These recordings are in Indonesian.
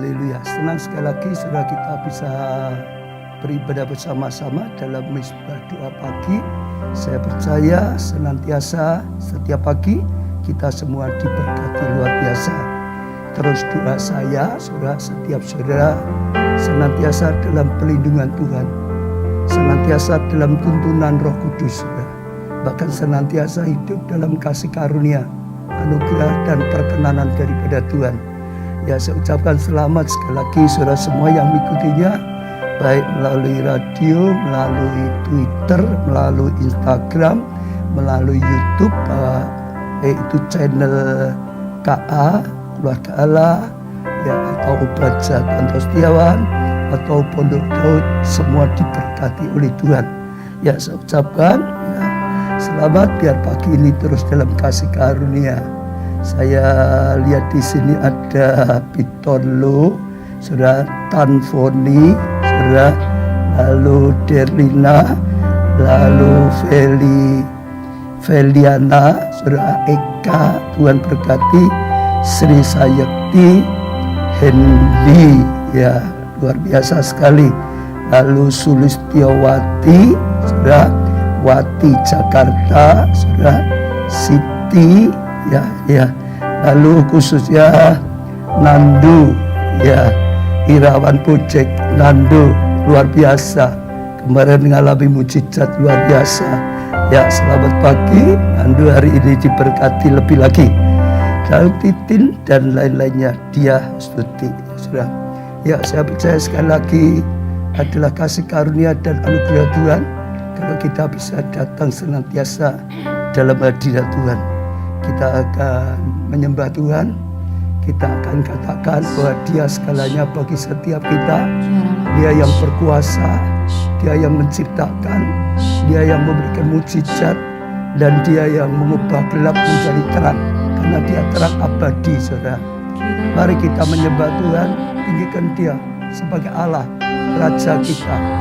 Haleluya. Senang sekali lagi saudara kita bisa beribadah bersama-sama dalam Mezbah Doa Pagi. Saya percaya senantiasa setiap pagi kita semua diberkati luar biasa. Terus doa saya, saudara, setiap saudara senantiasa dalam perlindungan Tuhan, senantiasa dalam tuntunan Roh Kudus, saudara. Bahkan senantiasa hidup dalam kasih karunia, anugerah dan perkenanan daripada Tuhan. Ya, saya ucapkan selamat sekali lagi saudara semua yang mengikutinya, baik melalui radio, melalui Twitter, melalui Instagram, melalui YouTube, yaitu channel KA, Keluarga Allah, ya, atau Baca Tanto Setiawan, atau Pondok Daud, semua diberkati oleh Tuhan. Ya, saya ucapkan ya, selamat biar pagi ini terus dalam kasih karunia. Saya lihat di sini ada Pitonlo, saudara, Tanfoni, saudara, lalu Derlina, lalu Feliana, saudara Eka, Tuhan berkati, Sri Sayekti, Hendy, ya luar biasa sekali. Lalu Sulistiawati, saudara, Wati Jakarta, saudara, Siti, ya, lalu khususnya Nandu, ya, Irawan Pojek, Nandu, luar biasa, kemarin mengalami mujizat luar biasa. Ya, selamat pagi, Nandu hari ini diberkati lebih lagi. Lalu Titin dan lain-lainnya, dia Stuti, sudah. Ya, saya percaya sekali lagi adalah kasih karunia dan anugerah Tuhan kalau kita bisa datang senantiasa dalam hadirat Tuhan. Kita akan menyembah Tuhan, kita akan katakan bahwa Dia segalanya bagi setiap kita. Dia yang berkuasa, Dia yang menciptakan, Dia yang memberikan mujizat, dan Dia yang mengubah gelap menjadi terang, karena Dia terang abadi, saudara. Mari kita menyembah Tuhan, tinggikan Dia sebagai Allah, Raja kita.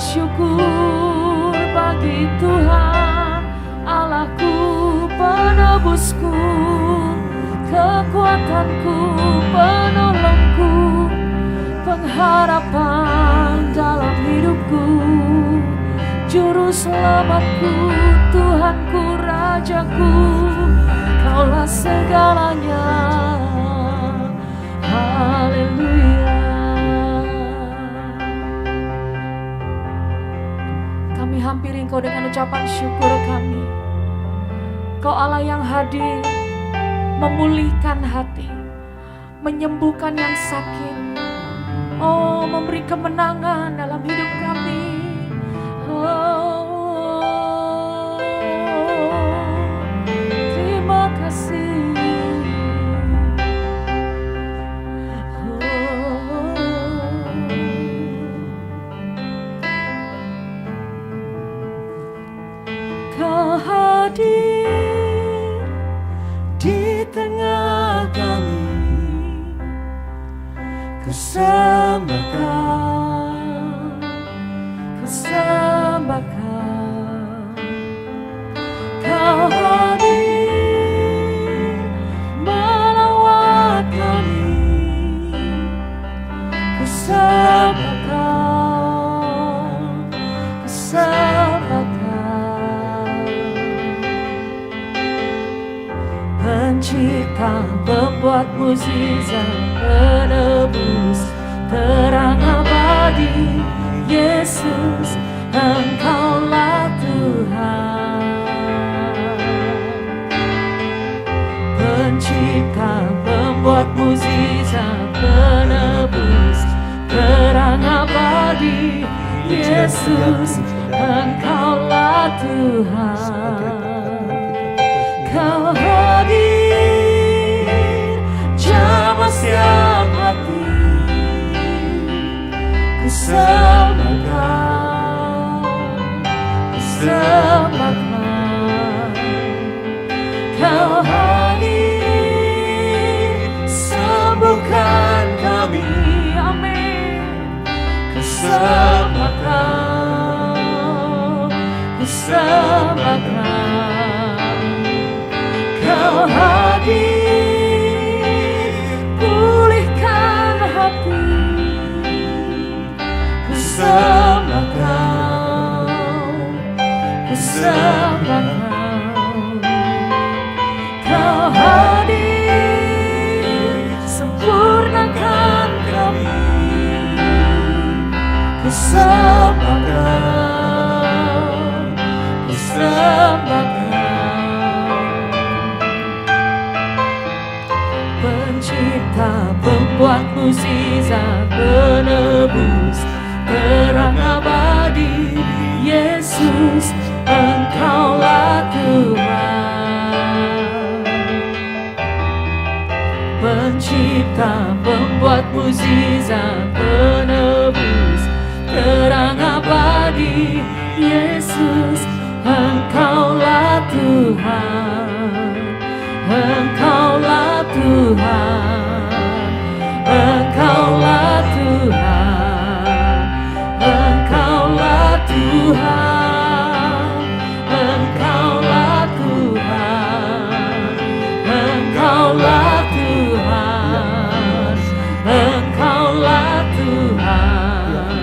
Syukur bagi Tuhan Allahku, penebusku, kekuatanku, penolongku, pengharapan dalam hidupku, juru selamatku, Tuhanku, Rajaku, Kaulah segalanya. Haleluya. Kami hampiri Engkau dengan ucapan syukur kami. Kau Allah yang hadir, memulihkan hati, menyembuhkan yang sakit, oh, memberi kemenangan dalam hidup kami. Oh, terima kasih. Oh, sembahkan, Kau hadir melawat kami, ku sembahkan, ku sembahkan. Pencipta, pembuat mukjizat, penebus, terang abadi, Yesus, Engkaulah Tuhan. Pencipta, pembuat mukjizat, penebus, terang abadi, Yesus, Engkaulah Tuhan. Kau hadir, jamah siang hati, ku sembahkan, ku sembahkan. Kau hadir, sembuhkan kami, amin. Ku sembahkan, ku sembahkan. Kau hadir, pulihkan hati, ku sembahkan, ku sembahkan. Kau hadir, sempurnakan kami, ku sembahkan, ku sembahkan. Pencipta, pembuat mukjizat, penebus, terang abadi, Yesus, Engkaulah Tuhan. Pencipta, pembuat mukjizat, penebus, terang abadi, Yesus, Engkaulah Tuhan. Engkaulah Tuhan, Engkaulah Tuhan, Engkaulah Tuhan, Engkaulah Tuhan, Engkaulah Tuhan, Engkaulah Tuhan,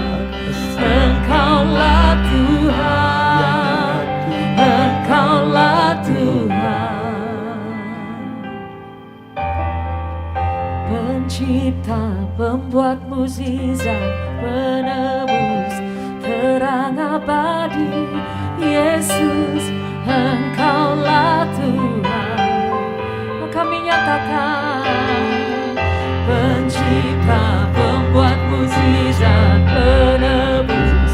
Engkaulah Tuhan, Engkaulah Tuhan. Pencipta, pembuat mukjizat, penebus, terang abadi, Yesus, Engkaulah Tuhan. Kami nyatakan, Pencipta, pembuat mukjizat, penebus,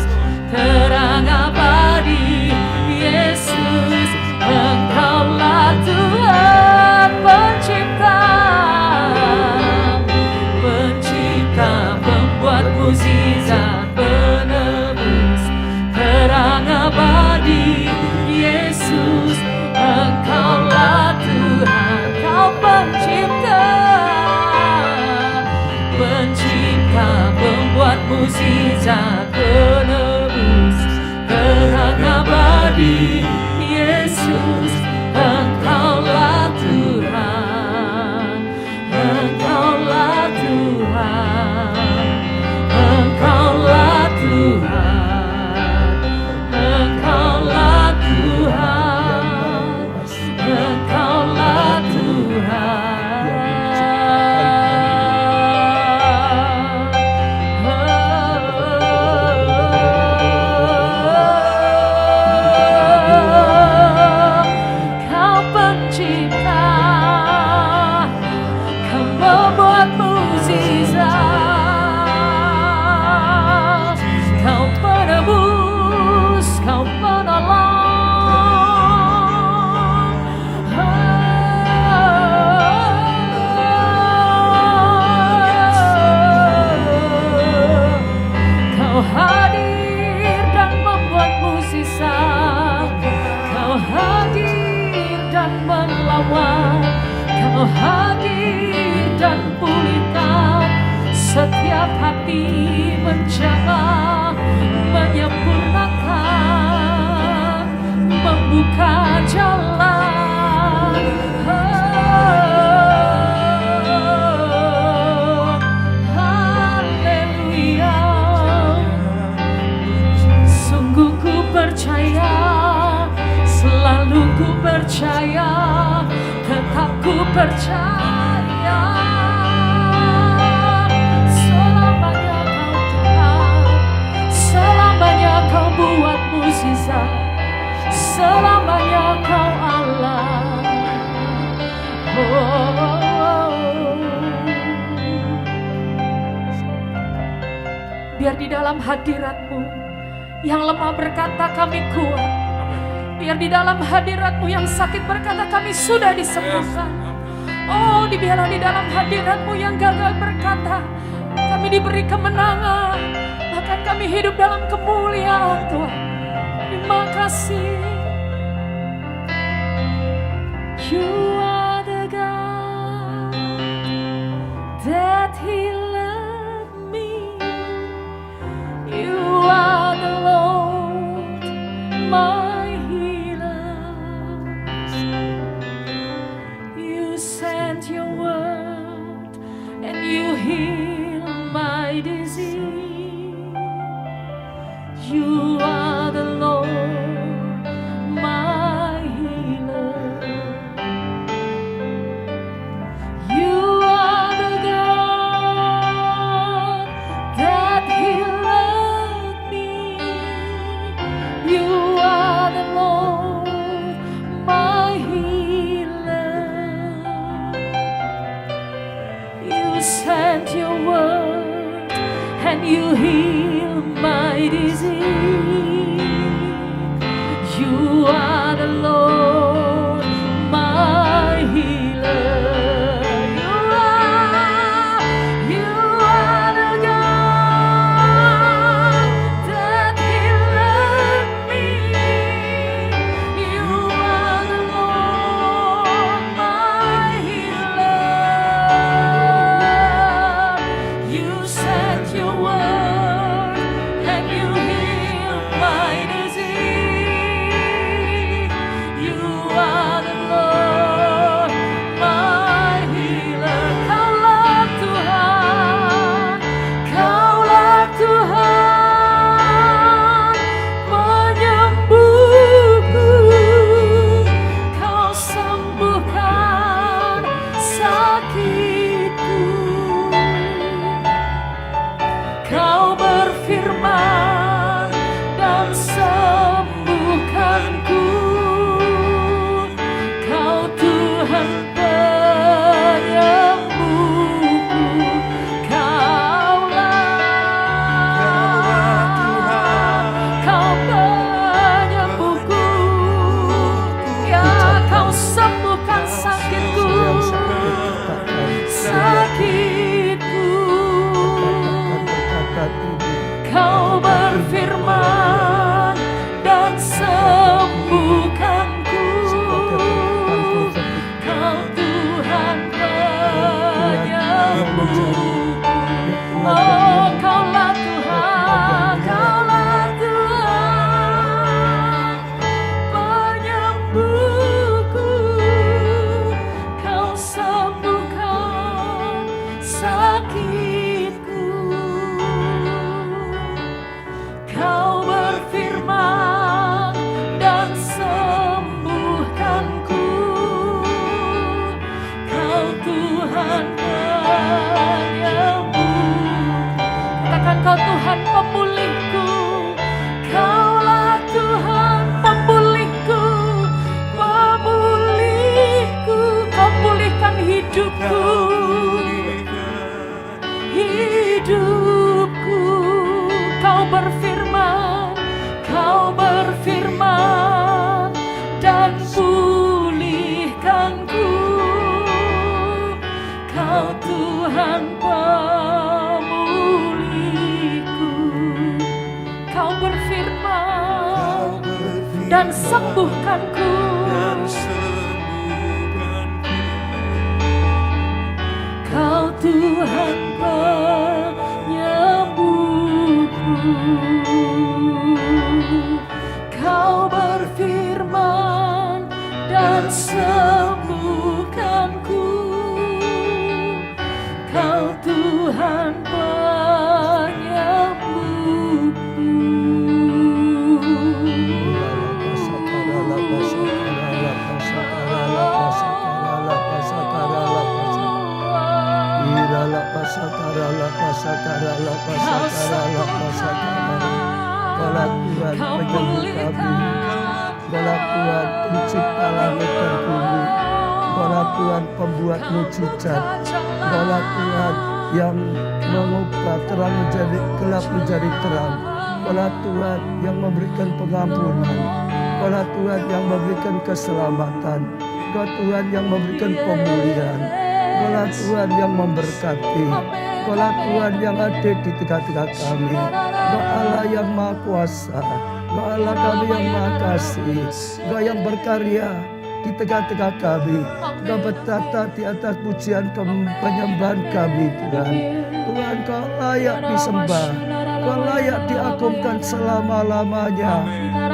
terang abadi, Yesus, Engkaulah Tuhan. Pencipta, pembuat mukjizat, penebus, terang abadi, Yesus, Engkaulah Tuhan. Kau pencipta, pencipta, pembuat mukjizat, penebus, terang abadi, Yesus, Engkaulah Tuhan. Engkaulah Tuhan, Engkaulah Tuhan, Engkaulah Tuhan, Engkaulah Tuhan. Kau pencipta, kau membuat mukjizat, kau penebus, kau penolong. Kau hadir dan membuat mukjizat, kau hadir dan melawan, kau hadir dan pulihkan setiap hati menjaga, menyempurnakan, membuka jalan. Haleluya. Sungguh ku percaya, selalu ku percaya, tetap ku percaya. Selamanya kau Tuhan, selamanya kau buat mukjizat, selamanya kau Allah. Biar di dalam hadirat-Mu yang lemah berkata kami kuat, biar di dalam hadirat-Mu yang sakit berkata kami sudah disembuhkan. Oh, biarlah di dalam hadirat-Mu yang gagal berkata kami diberi kemenangan, bahkan kami hidup dalam kemuliaan Tuhan. Terima kasih. You are the God that healed me. You are the Lord, my healer. You sent your word and you heal my disease. You are the Lord, my healer. You are the God that healed me. You are the Lord, my healer. You sent your word and you heal my disease. You are the Lord, my healer. You are the God that healed me. You are the Lord, my healer. You sent your word and you heal my disease. You are the Lord, my healer. Kaulah Tuhan, Kaulah Tuhan, penyembuhku. Kau sembuhkan sakitku. Kau berfirman dan sembuhkanku. Kau Tuhan penyembuhku. Kau penyembuhku. Ya, kau sembuhkan sakitku. Sakitku. Kau berfirman dan sembuhkanku. Kau Tuhan penyembuhku. Oh, Kaulah Tuhan, Kaulah Tuhan, penyembuhku. Kau sembuhkan sakitku. Kau berfirman dan sembuhkanku. Kau Tuhan penyembuhku. Katakan kau Tuhan pemulihku. Kaulah Tuhan pemulihku. Pemulihku. Kau pulihkan hidupku. Hidupku. Kau berfirman dan pulihkanku. Kau Tuhan pemulihku. Kau berfirman dan sembuhkanku. Kau Tuhan penyembuhku. Kau berfirman dan sembuhkanku. Kau Tuhan penyembuhku. Kaulah Tuhan penyembuh kami. Kaulah Tuhan pencipta langit dan bumi. Kaulah Tuhan pembuat mujizat. Kaulah Tuhan yang mengubah terang menjadi gelap menjadi terang. Kaulah Tuhan yang memberikan pengampunan. Kaulah Tuhan yang memberikan keselamatan. Kaulah Tuhan yang memberikan pemulihan. Kaulah Tuhan yang memberkati. Kaulah Tuhan yang ada di tengah-tengah kami. Kau Allah yang Maha Kuasa. Kau Allah kami yang Maha Kasih. Kau yang berkarya di tengah-tengah kami. Kau bertata di atas pujian penyembahan kami, Tuhan. Tuhan, Kau layak disembah. Kau layak diagungkan selama-lamanya.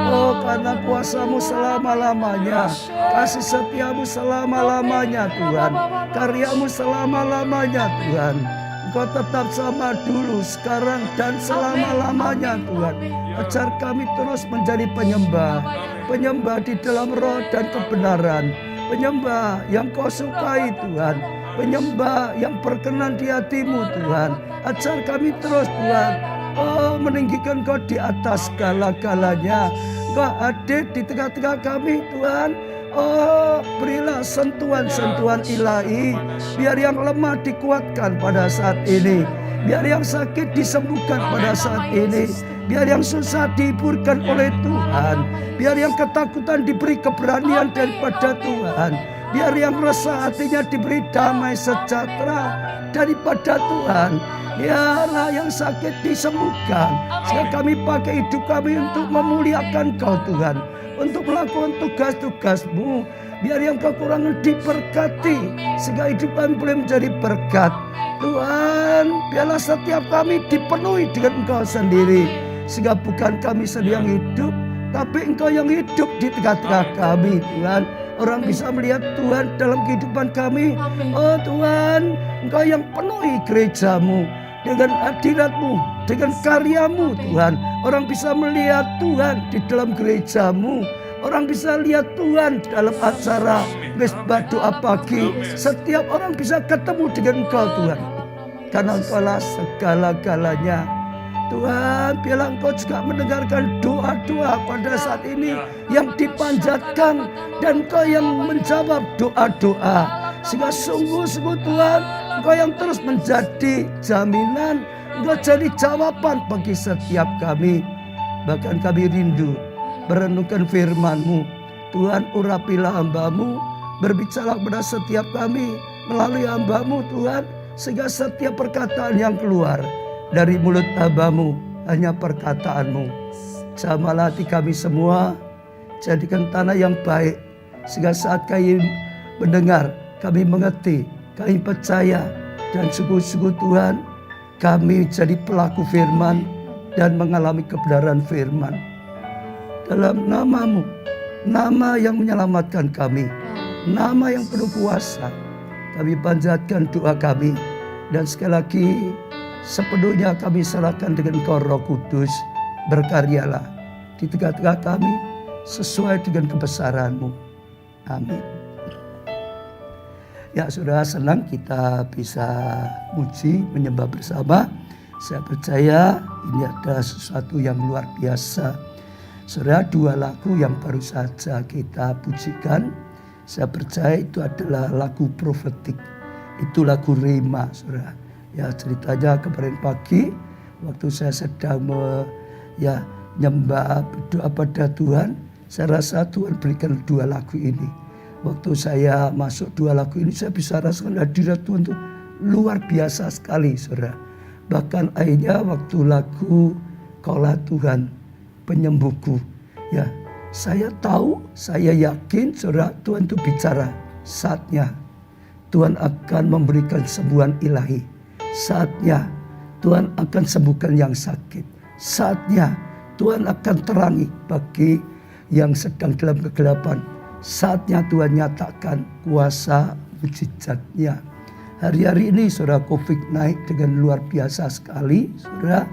Oh, karena kuasa-Mu selama-lamanya, kasih setia-Mu selama-lamanya, Tuhan. Karya-Mu selama-lamanya, Tuhan. Engkau tetap sama dulu, sekarang, dan selama-lamanya, Tuhan. Ajar kami terus menjadi penyembah. Penyembah di dalam roh dan kebenaran. Penyembah yang Kau sukai, Tuhan. Penyembah yang berkenan di hati-Mu, Tuhan. Ajar kami terus, Tuhan. Oh, meninggikan Kau di atas segala-galanya. Kau hadir di tengah-tengah kami, Tuhan. Oh, berilah sentuhan-sentuhan ilahi. Biar yang lemah dikuatkan pada saat ini. Biar yang sakit disembuhkan pada saat ini. Biar yang susah dihiburkan oleh Tuhan. Biar yang ketakutan diberi keberanian daripada Tuhan. Biar yang resah hatinya diberi damai sejahtera daripada Tuhan. Biarlah yang sakit disembuhkan. Sehingga kami pakai hidup kami untuk memuliakan Kau, Tuhan. Untuk melakukan tugas-tugas-Mu. Biar yang kekurangan diberkati. Sehingga hidup kami boleh menjadi berkat. Tuhan, biarlah setiap kami dipenuhi dengan Engkau sendiri. Sehingga bukan kami sendiri yang hidup, tapi Engkau yang hidup di tengah-tengah kami, Tuhan. Orang bisa melihat Tuhan dalam kehidupan kami. Oh Tuhan, Engkau yang penuhi gereja-Mu dengan hadirat-Mu, dengan karya-Mu, Tuhan. Orang bisa melihat Tuhan di dalam gereja-Mu. Orang bisa lihat Tuhan dalam acara Mesbah Doa Pagi. Setiap orang bisa ketemu dengan Engkau, Tuhan. Karena Engkaulah segala-galanya. Tuhan, biarlah Engkau juga mendengarkan doa-doa pada saat ini yang dipanjatkan, dan Engkau yang menjawab doa-doa. Sehingga sungguh-sungguh Tuhan, Engkau yang terus menjadi jaminan, Engkau jadi jawaban bagi setiap kami. Bahkan kami rindu merenungkan firman-Mu. Tuhan, urapilah hamba-Mu, berbicara kepada setiap kami melalui hamba-Mu, Tuhan. Sehingga setiap perkataan yang keluar dari mulut hamba-Mu hanya perkataan-Mu. Jamahlah hati kami semua, jadikan tanah yang baik. Sehingga saat kami mendengar, kami mengerti, kami percaya, dan sungguh-sungguh Tuhan, kami jadi pelaku firman dan mengalami kebenaran firman. Dalam nama-Mu, nama yang menyelamatkan kami, nama yang penuh kuasa, kami panjatkan doa kami. Dan sekali lagi, sepenuhnya kami serahkan dengan Engkau, Roh Kudus. Berkaryalah di tengah-tengah kami sesuai dengan kebesaran-Mu. Amin. Ya, saudara, senang kita bisa muji, menyembah bersama. Saya percaya ini adalah sesuatu yang luar biasa. Saudara, dua lagu yang baru saja kita pujikan, saya percaya itu adalah lagu profetik. Itu lagu Rema, saudara. Ya, ceritanya kemarin pagi waktu saya sedang nyembah berdoa pada Tuhan, saya rasa Tuhan berikan dua lagu ini. Waktu saya masuk dua lagu ini, saya bisa rasakan hadirat Tuhan itu luar biasa sekali, saudara. Bahkan akhirnya waktu lagu Kaulah Tuhan Penyembuhku, ya, saya tahu, saya yakin, saudara, Tuhan itu bicara. Saatnya Tuhan akan memberikan sembuhan ilahi. Saatnya Tuhan akan sembuhkan yang sakit. Saatnya Tuhan akan terangi bagi yang sedang dalam kegelapan. Saatnya Tuhan nyatakan kuasa mujizatnya. Hari-hari ini saudara, COVID naik dengan luar biasa sekali, saudara.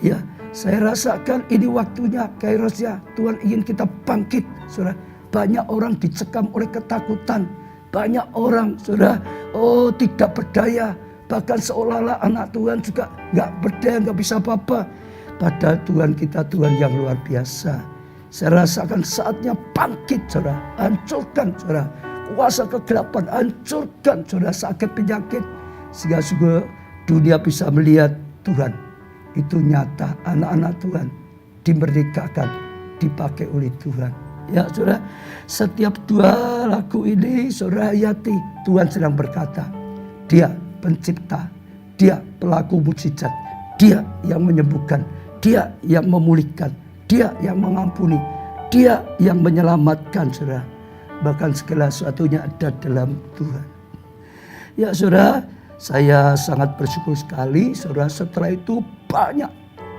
Ya, saya rasakan ini waktunya, kairosnya. Tuhan ingin kita bangkit, saudara. Banyak orang dicekam oleh ketakutan. Banyak orang, saudara, tidak berdaya. Bahkan seolah-olah anak Tuhan juga nggak berdaya, nggak bisa apa-apa. Padahal Tuhan kita Tuhan yang luar biasa. Saya rasakan saatnya bangkit, saudara. Hancurkan, saudara. Kuasa kegelapan, hancurkan, saudara, sakit penyakit. Sehingga juga dunia bisa melihat Tuhan itu nyata. Anak-anak Tuhan dimerdekakan, dipakai oleh Tuhan. Ya saudara, setiap dua lagu ini saudara hayati. Tuhan sedang berkata, Dia pencipta, Dia pelaku mujizat, Dia yang menyembuhkan, Dia yang memulihkan, Dia yang mengampuni, Dia yang menyelamatkan, saudara. Bahkan segala sesuatunya ada dalam Tuhan. Ya saudara, saya sangat bersyukur sekali, saudara. Setelah itu banyak,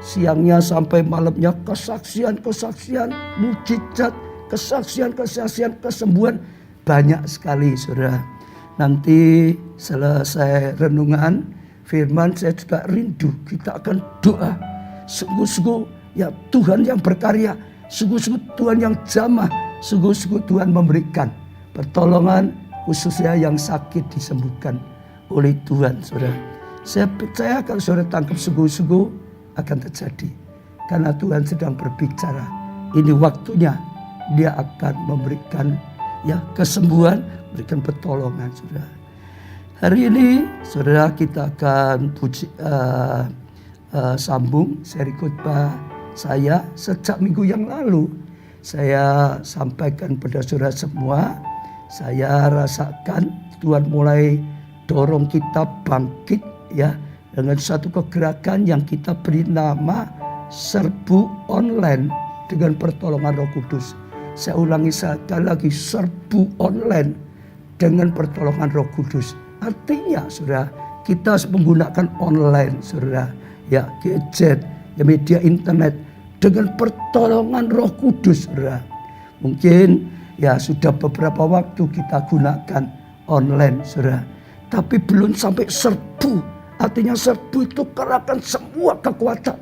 siangnya sampai malamnya kesaksian-kesaksian, mujizat, kesaksian-kesaksian, kesembuhan. Banyak sekali, saudara. Nanti selesai renungan firman, saya juga rindu kita akan doa. Sungguh-sungguh ya Tuhan yang berkarya, sungguh-sungguh Tuhan yang jamah, sungguh-sungguh Tuhan memberikan pertolongan, khususnya yang sakit disembuhkan oleh Tuhan, saudara. Saya percaya kalau saudara tangkap sungguh-sungguh akan terjadi. Karena Tuhan sedang berbicara. Ini waktunya Dia akan memberikan ya kesembuhan, memberikan pertolongan, saudara. Hari ini, saudara, kita akan sambung seri khotbah saya sejak minggu yang lalu. Saya sampaikan pada saudara semua, saya rasakan Tuhan mulai dorong kita bangkit ya dengan satu kegerakan yang kita beri nama serbu online dengan pertolongan Roh Kudus. Saya ulangi sekali lagi, serbu online dengan pertolongan Roh Kudus. Artinya saudara, kita harus menggunakan online, saudara, ya gadget, ya media internet dengan pertolongan Roh Kudus, saudara. Mungkin ya sudah beberapa waktu kita gunakan online, saudara. Tapi belum sampai serbu. Artinya serbu itu kerahkan semua kekuatan.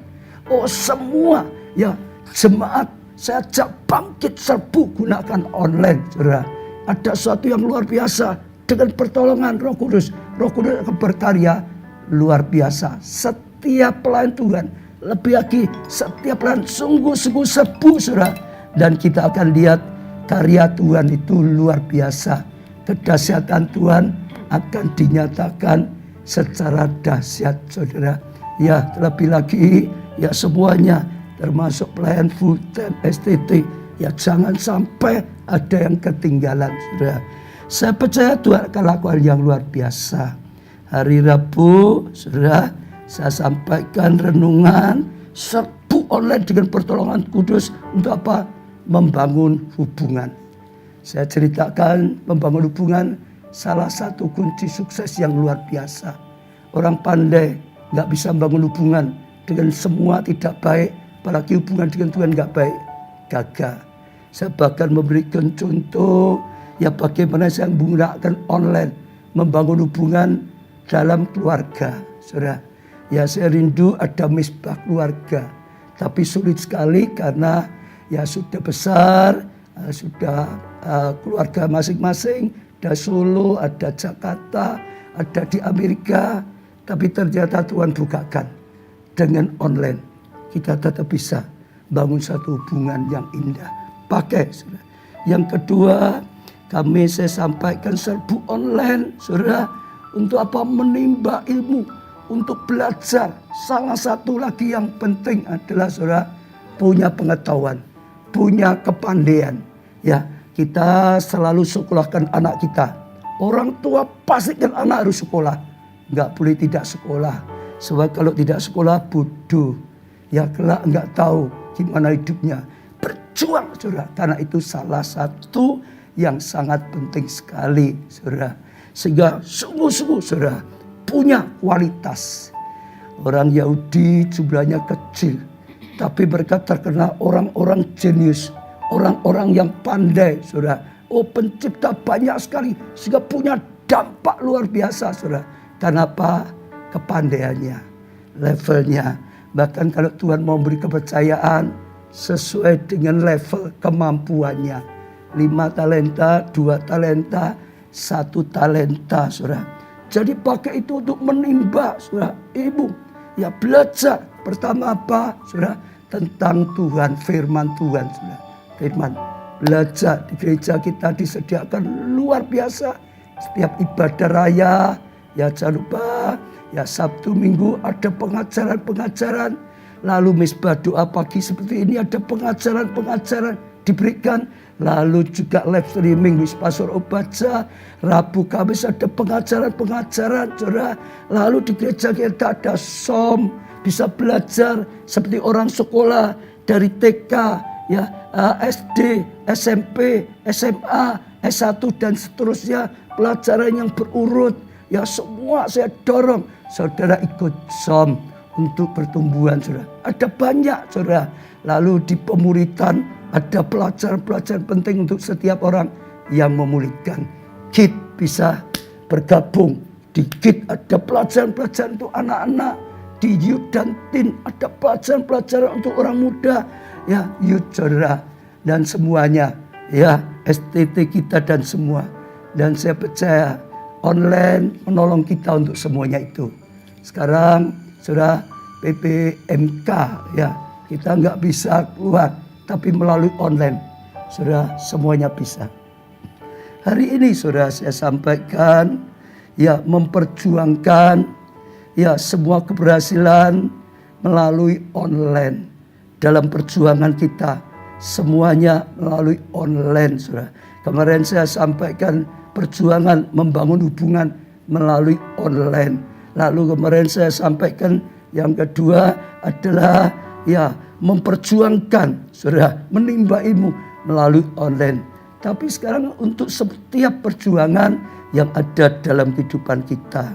Semua ya jemaat saya ajak bangkit serbu gunakan online, saudara. Ada sesuatu yang luar biasa dengan pertolongan Roh Kudus. Roh Kudus akan berkarya luar biasa. Setiap pelayan Tuhan, lebih lagi setiap pelayan sungguh-sungguh serbu, saudara. Dan kita akan lihat karya Tuhan itu luar biasa. Kedahsyatan Tuhan akan dinyatakan secara dahsyat, saudara. Ya terlebih lagi ya semuanya termasuk pelayan full time STT. Ya jangan sampai ada yang ketinggalan, saudara. Saya percaya Tuhan akan lakukan yang luar biasa. Hari Rabu, saudara, saya sampaikan renungan serbu online dengan pertolongan kudus untuk apa? Membangun hubungan. Saya ceritakan membangun hubungan salah satu kunci sukses yang luar biasa. Orang pandai nggak bisa membangun hubungan dengan semua tidak baik, apalagi hubungan dengan Tuhan nggak baik, gagal. Saya bahkan memberikan contoh ya bagaimana saya menggunakan online membangun hubungan dalam keluarga, saudara. Ya saya rindu ada misbah keluarga, tapi sulit sekali karena ya sudah besar, sudah keluarga masing-masing. Ada Solo, ada Jakarta, ada di Amerika. Tapi ternyata Tuhan bukakan dengan online. Kita tetap bisa bangun satu hubungan yang indah. Pakai, saudara. Yang kedua, saya sampaikan serbu online, saudara. Untuk apa? Menimba ilmu, untuk belajar. Salah satu lagi yang penting adalah, saudara, punya pengetahuan, punya kepandaian. Ya, kita selalu sekolahkan anak kita. Orang tua pastikan anak harus sekolah. Nggak boleh tidak sekolah. Sebab kalau tidak sekolah bodoh. Ya kelak nggak tahu gimana hidupnya. Berjuang, saudara. Karena itu salah satu yang sangat penting sekali, saudara. Sehingga sungguh-sungguh, saudara, punya kualitas. Orang Yahudi jumlahnya kecil. Tapi mereka terkenal orang-orang jenius, orang-orang yang pandai, saudara. Oh, pencipta banyak sekali, sehingga punya dampak luar biasa, saudara. Kenapa? Kepandaiannya, levelnya. Bahkan kalau Tuhan mau beri kepercayaan sesuai dengan level kemampuannya. 5 talenta, 2 talenta, 1 talenta, saudara. Jadi pakai itu untuk menimba, saudara. Ibu, ya belajar. Pertama apa, saudara? Tentang Tuhan, firman Tuhan, saudara. Firman. Belajar di gereja kita disediakan luar biasa. Setiap ibadah raya, ya jangan lupa, ya Sabtu Minggu ada pengajaran-pengajaran. Lalu misbah doa pagi seperti ini ada pengajaran-pengajaran diberikan. Lalu juga live streaming Wis Pastor Obaja. Rabu Kamis ada pengajaran-pengajaran, saudara. Lalu di gereja kita ada som, bisa belajar seperti orang sekolah dari TK, ya SD, SMP, SMA, S1 dan seterusnya. Pelajaran yang berurut, ya semua saya dorong saudara ikut som untuk pertumbuhan, saudara. Ada banyak, saudara. Lalu di pemuritan ada pelajaran-pelajaran penting untuk setiap orang yang memulihkan. KID bisa bergabung. Di KID ada pelajaran-pelajaran untuk anak-anak. Di youth dan teen ada pelajaran-pelajaran untuk orang muda. Ya, youth, saudara. Dan semuanya, ya, STT kita dan semua. Dan saya percaya online menolong kita untuk semuanya itu. Sekarang, saudara, PPMK, ya, kita nggak bisa keluar. Tapi melalui online, saudara, semuanya bisa. Hari ini, saudara, saya sampaikan, ya, memperjuangkan, ya, semua keberhasilan melalui online. Dalam perjuangan kita, semuanya melalui online, saudara. Kemarin saya sampaikan perjuangan membangun hubungan melalui online. Lalu kemarin saya sampaikan yang kedua adalah, ya, memperjuangkan, saudara, menimba ilmu melalui online. Tapi sekarang untuk setiap perjuangan yang ada dalam kehidupan kita.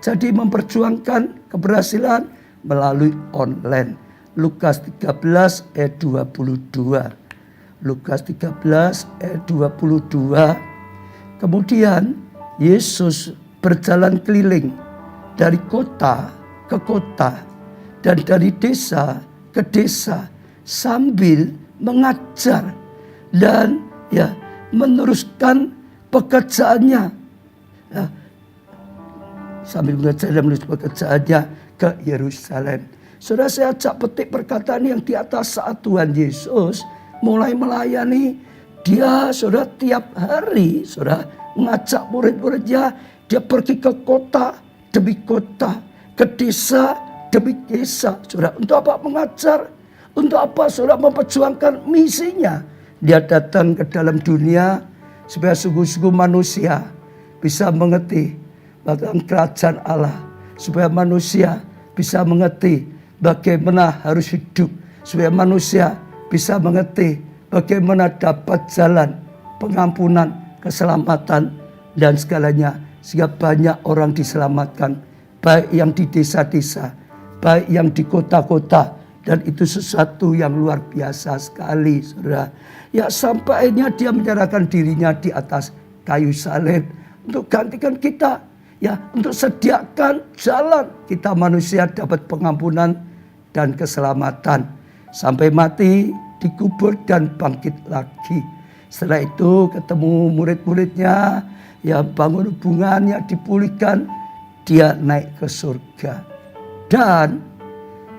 Jadi memperjuangkan keberhasilan melalui online. Lukas 13 ayat 22. Lukas 13 ayat 22. Kemudian Yesus berjalan keliling dari kota ke kota dan dari desa ke desa sambil mengajar dan, ya, meneruskan pekerjaannya, ya, sambil mengajar dan meneruskan pekerjaannya ke Yerusalem. Saudara, saya ajak petik perkataan yang di atas saat Tuhan Yesus mulai melayani. Dia, saudara, tiap hari, saudara, mengajak murid-muridnya. Dia pergi ke kota demi kota, ke desa demi desa, saudara. Untuk apa mengajar? Untuk apa, saudara, memperjuangkan misinya? Dia datang ke dalam dunia supaya sungguh-sungguh manusia bisa mengerti bahkan kerajaan Allah. Supaya manusia bisa mengerti bagaimana harus hidup. Supaya manusia bisa mengerti bagaimana dapat jalan pengampunan, keselamatan, dan segalanya. Sehingga banyak orang diselamatkan. Baik yang di desa-desa, baik yang di kota-kota. Dan itu sesuatu yang luar biasa sekali, saudara. Ya, sampai akhirnya dia menyerahkan dirinya di atas kayu salib untuk gantikan kita. Ya, untuk sediakan jalan kita manusia dapat pengampunan dan keselamatan. Sampai mati, dikubur dan bangkit lagi. Setelah itu ketemu murid-muridnya, ya, bangun hubungannya, dipulihkan, dia naik ke surga. Dan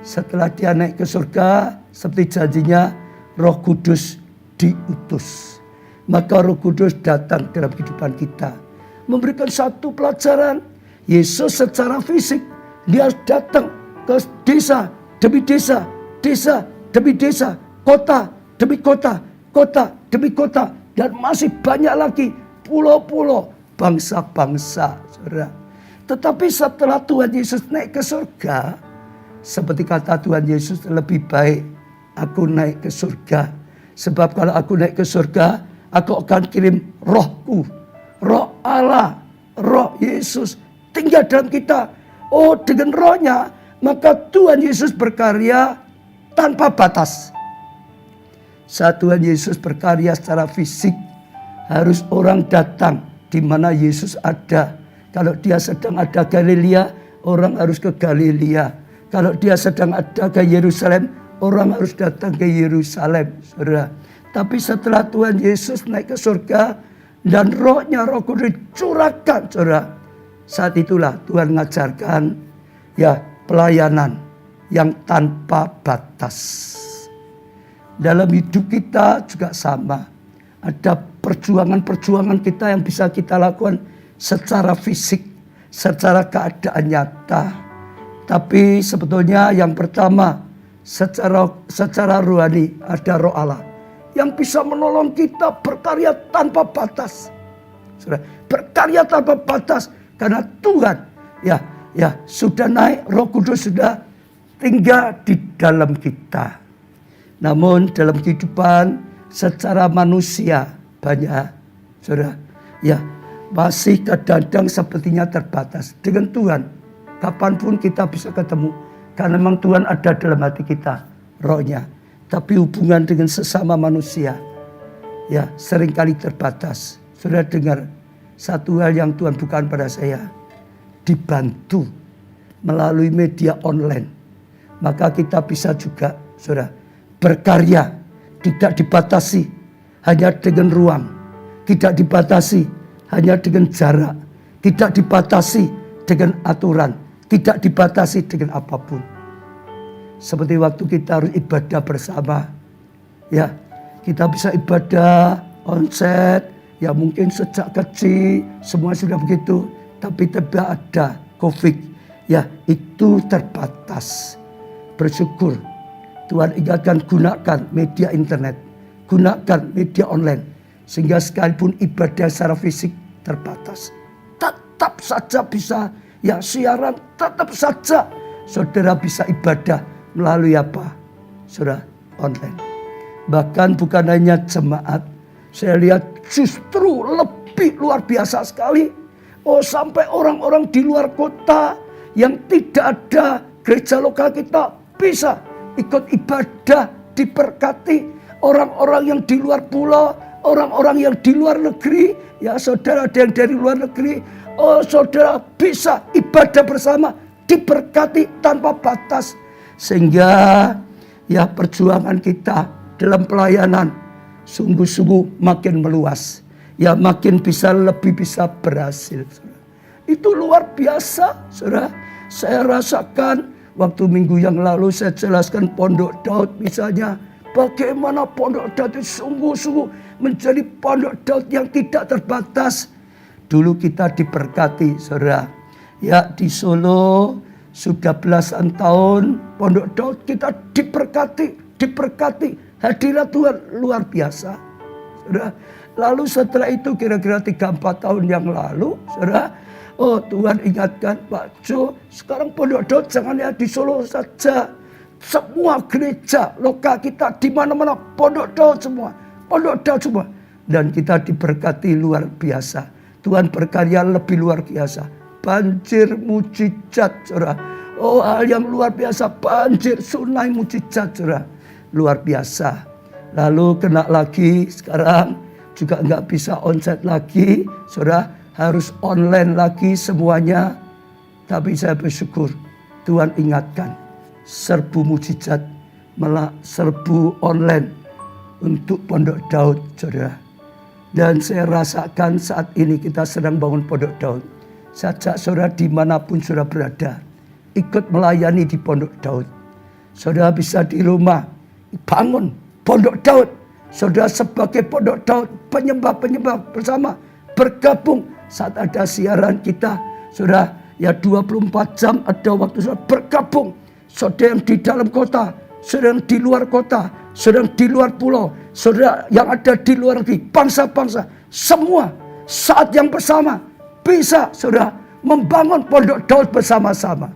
setelah dia naik ke surga, seperti janjinya, Roh Kudus diutus. Maka Roh Kudus datang dalam kehidupan kita, memberikan satu pelajaran. Yesus secara fisik, dia datang ke desa demi desa, desa demi desa, kota demi kota, kota demi kota, dan masih banyak lagi pulau-pulau, bangsa-bangsa, saudara. Tetapi setelah Tuhan Yesus naik ke surga, seperti kata Tuhan Yesus, lebih baik aku naik ke surga. Sebab kalau aku naik ke surga, aku akan kirim Rohku, Roh Allah, Roh Yesus tinggal dalam kita. Oh, dengan Rohnya, maka Tuhan Yesus berkarya tanpa batas. Saat Tuhan Yesus berkarya secara fisik, harus orang datang di mana Yesus ada. Kalau dia sedang ada Galilea, orang harus ke Galilea. Kalau dia sedang ada ke Yerusalem, orang harus datang ke Yerusalem, saudara. Tapi setelah Tuhan Yesus naik ke surga dan rohnya, Roh Kudus dicurahkan, saudara. Saat itulah Tuhan mengajarkan ya pelayanan yang tanpa batas. Dalam hidup kita juga sama. Ada perjuangan-perjuangan kita yang bisa kita lakukan secara fisik, secara keadaan nyata. Tapi sebetulnya yang pertama, secara rohani ada Roh Allah yang bisa menolong kita berkarya tanpa batas. Berkarya tanpa batas karena Tuhan ya sudah naik, Roh Kudus sudah tinggal di dalam kita. Namun dalam kehidupan secara manusia banyak, saudara, ya masih kadang-kadang sepertinya terbatas. Dengan Tuhan, kapanpun kita bisa ketemu. Karena memang Tuhan ada dalam hati kita, rohnya. Tapi hubungan dengan sesama manusia, ya seringkali terbatas. Saudara dengar, satu hal yang Tuhan bukan pada saya, dibantu melalui media online. Maka kita bisa juga, saudara, berkarya, tidak dibatasi hanya dengan ruang, tidak dibatasi hanya dengan jarak, tidak dibatasi dengan aturan, tidak dibatasi dengan apapun. Seperti waktu kita harus ibadah bersama, ya kita bisa ibadah onsite, ya mungkin sejak kecil semua sudah begitu, tapi tiba ada COVID, ya itu terbatas. Bersyukur Tuhan ingatkan, gunakan media internet, gunakan media online. Sehingga sekalipun ibadah secara fisik terbatas, tetap saja bisa ya siaran, tetap saja saudara bisa ibadah melalui apa? Saudara, online. Bahkan bukan hanya jemaat, saya lihat justru lebih luar biasa sekali. Oh, sampai orang-orang di luar kota yang tidak ada gereja lokal kita bisa ikut ibadah, diberkati. Orang-orang yang di luar pulau, orang-orang yang di luar negeri, ya saudara ada yang dari luar negeri, oh saudara bisa ibadah bersama, diberkati tanpa batas. Sehingga ya perjuangan kita dalam pelayanan sungguh-sungguh makin meluas, ya makin lebih bisa berhasil. Itu luar biasa, saudara. Saya rasakan waktu minggu yang lalu saya jelaskan Pondok Daud misalnya. Bagaimana Pondok Daud itu sungguh-sungguh menjadi Pondok Daud yang tidak terbatas. Dulu kita diberkati, saudara. Ya di Solo sudah belasan tahun Pondok Daud kita diberkati. Hadirat Tuhan luar biasa, saudara. Lalu setelah itu kira-kira 3-4 tahun yang lalu, saudara, oh Tuhan ingatkan Pak Jo, sekarang Pondok Daud jangan ya di Solo saja. Semua gereja lokal kita di mana-mana Pondok Daud semua. Dan kita diberkati luar biasa. Tuhan berkarya lebih luar biasa. Banjir mujizat, saudara. Oh hal yang luar biasa, banjir sunai mujizat, saudara. Luar biasa. Lalu kena lagi sekarang juga nggak bisa onsite lagi, saudara. Harus online lagi semuanya. Tapi saya bersyukur Tuhan ingatkan. Serbu mujizat, malah serbu online untuk Pondok Daud, saudara. Dan saya rasakan saat ini kita sedang bangun Pondok Daud. Sajak saudara dimanapun saudara berada, ikut melayani di Pondok Daud. Saudara bisa di rumah, bangun Pondok Daud. Saudara sebagai Pondok Daud, penyembah-penyembah bersama, bergabung saat ada siaran kita. Saudara, ya 24 jam ada waktu saudara bergabung. Saudara yang di dalam kota, saudara yang di luar kota, saudara yang di luar pulau, saudara yang ada di luar negeri, bangsa-bangsa, semua saat yang bersama bisa saudara membangun Pondok Daud bersama-sama.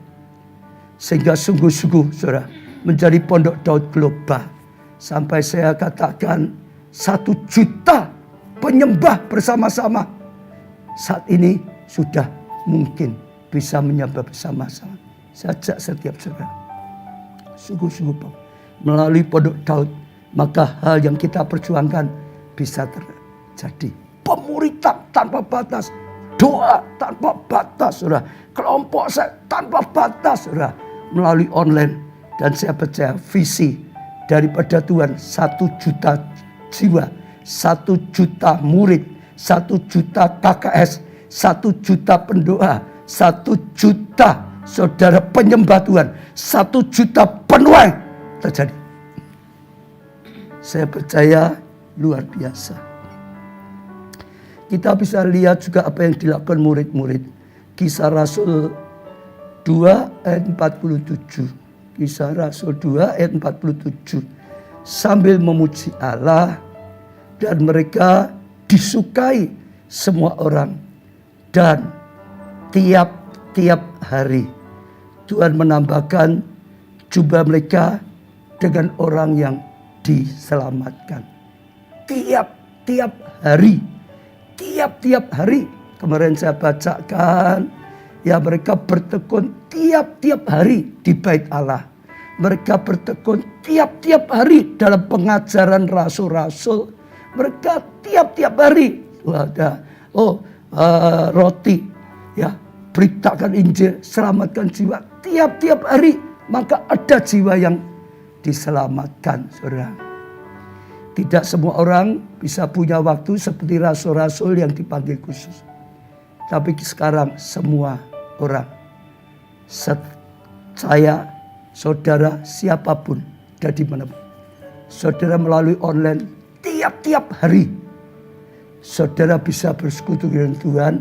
Sehingga sungguh-sungguh saudara menjadi Pondok Daud global. Sampai saya katakan 1 juta penyembah bersama-sama. Saat ini sudah mungkin bisa menyembah bersama-sama. Sajak setiap saudara. Sungguh-sungguh melalui Pondok Daud, maka hal yang kita perjuangkan bisa terjadi. Pemuritan tanpa batas, doa tanpa batas, saudara. Kelompok saya tanpa batas, saudara. Melalui online. Dan saya percaya visi daripada Tuhan 1 juta jiwa, 1 juta murid, 1 juta KKS, 1 juta pendoa, 1 juta saudara penyembah Tuhan, 1 juta penuai terjadi. Saya percaya luar biasa. Kita bisa lihat juga apa yang dilakukan murid-murid. Kisah Rasul 2 ayat 47. Kisah Rasul 2 ayat 47. Sambil memuji Allah, dan mereka disukai semua orang. Dan tiap-tiap hari Tuhan menambahkan jumlah mereka dengan orang yang diselamatkan. Tiap-tiap hari. Tiap-tiap hari. Kemarin saya bacakan, ya mereka bertekun tiap-tiap hari di bait Allah. Mereka bertekun tiap-tiap hari dalam pengajaran rasul-rasul. Mereka tiap-tiap hari ada roti, ya beritakan Injil, selamatkan jiwa tiap-tiap hari. Maka ada jiwa yang diselamatkan, saudara. Tidak semua orang bisa punya waktu seperti rasul-rasul yang dipanggil khusus. Tapi sekarang semua orang, saya, saudara, siapapun dari mana, saudara melalui online tiap-tiap hari, saudara bisa bersekutu dengan Tuhan.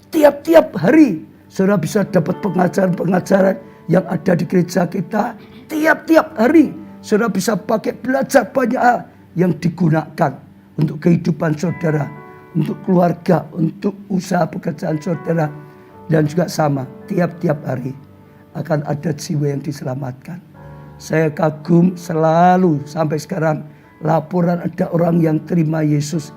Tiap-tiap hari saudara bisa dapat pengajaran-pengajaran yang ada di gereja kita. Tiap-tiap hari saudara bisa pakai belajar banyak hal yang digunakan untuk kehidupan saudara, untuk keluarga, untuk usaha pekerjaan saudara. Dan juga sama, tiap-tiap hari akan ada jiwa yang diselamatkan. Saya kagum selalu sampai sekarang laporan ada orang yang terima Yesus,